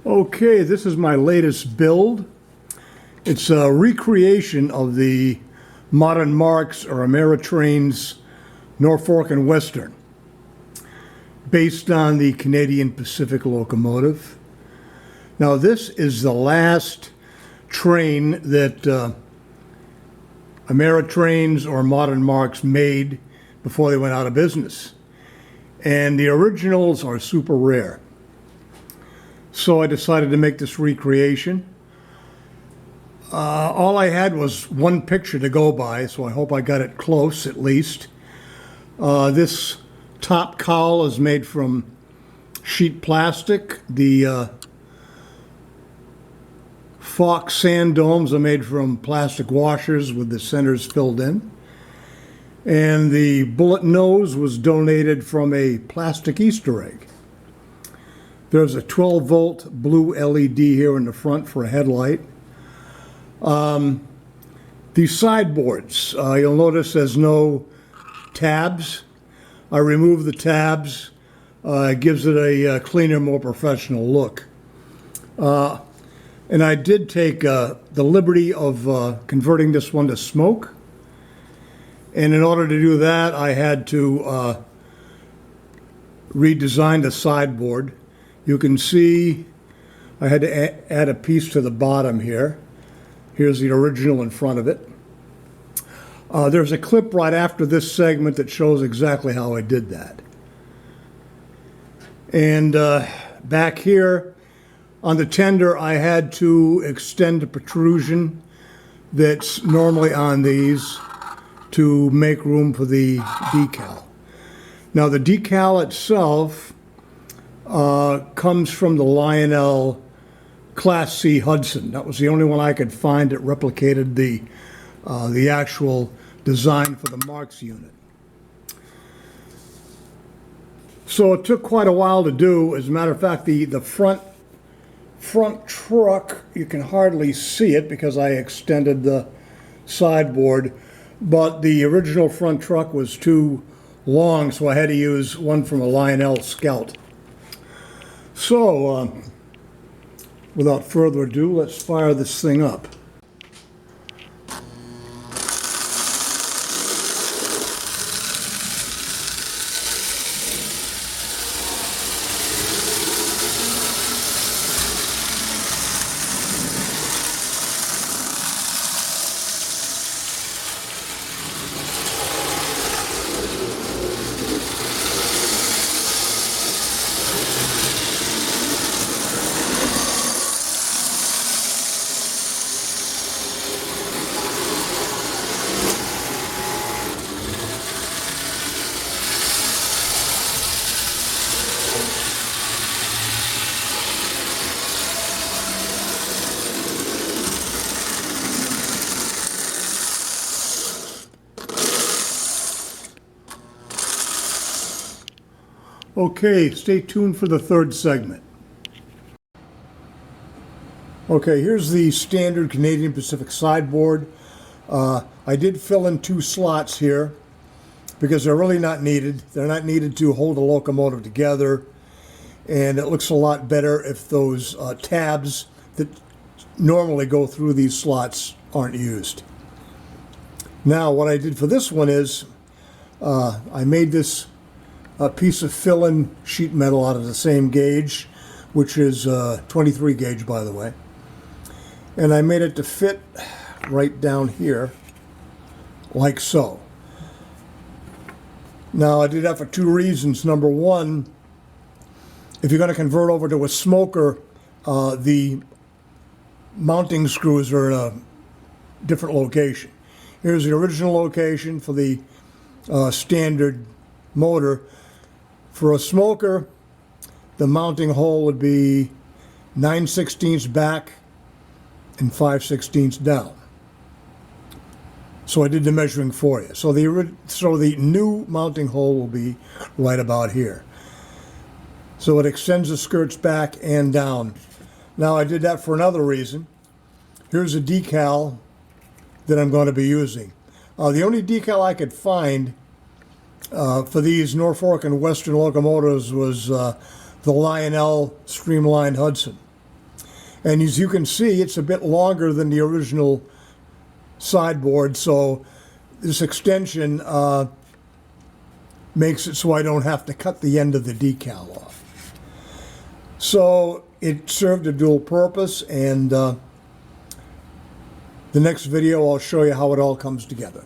Okay, this is my latest build. It's a recreation of the Modern Marx or Ameritrains Norfolk and Western, based on the Canadian Pacific locomotive. Now, this is the last train that Ameritrains or Modern Marx made before they went out of business. And the originals are super rare. So I decided to make this recreation. All I had was one picture to go by, so I hope I got it close at least. This top cowl is made from sheet plastic. The Fox sand domes are made from plastic washers with the centers filled in. And the bullet nose was donated from a plastic Easter egg. There's a 12-volt blue LED here in the front for a headlight. These sideboards, you'll notice there's no tabs. I removed the tabs. It gives it a cleaner, more professional look. And I did take the liberty of converting this one to smoke. And in order to do that, I had to redesign the sideboard. You can see I had to add a piece to the bottom here. Here's the original in front of it. There's a clip right after this segment that shows exactly how I did that. And back here on the tender, I had to extend the protrusion that's normally on these to make room for the decal. Now, the decal itself comes from the Lionel Class C Hudson. That was the only one I could find that replicated the actual design for the Marx unit. So it took quite a while to do. As a matter of fact, the front truck, you can hardly see it because I extended the sideboard, but the original front truck was too long, so I had to use one from a Lionel Scout. So, without further ado, let's fire this thing up. Okay, stay tuned for the third segment. Okay, here's the standard Canadian Pacific sideboard. I did fill in 2 slots here because they're really not needed. They're not needed to hold the locomotive together, and it looks a lot better if those tabs that normally go through these slots aren't used. Now, what I did for this one is I made this a piece of fill-in sheet metal out of the same gauge, which is 23 gauge, by the way. And I made it to fit right down here, like so. Now, I did that for 2 reasons. Number one, if you're going to convert over to a smoker, the mounting screws are in a different location. Here's the original location for the standard motor. For a smoker, the mounting hole would be 9/16 back and 5/16 down. So I did the measuring for you. So the new mounting hole will be right about here. So it extends the skirts back and down. Now, I did that for another reason. Here's a decal that I'm going to be using. The only decal I could find for these Norfolk and Western locomotives was the Lionel Streamlined Hudson. And as you can see, it's a bit longer than the original sideboard, so this extension makes it so I don't have to cut the end of the decal off. So it served a dual purpose, and the next video I'll show you how it all comes together.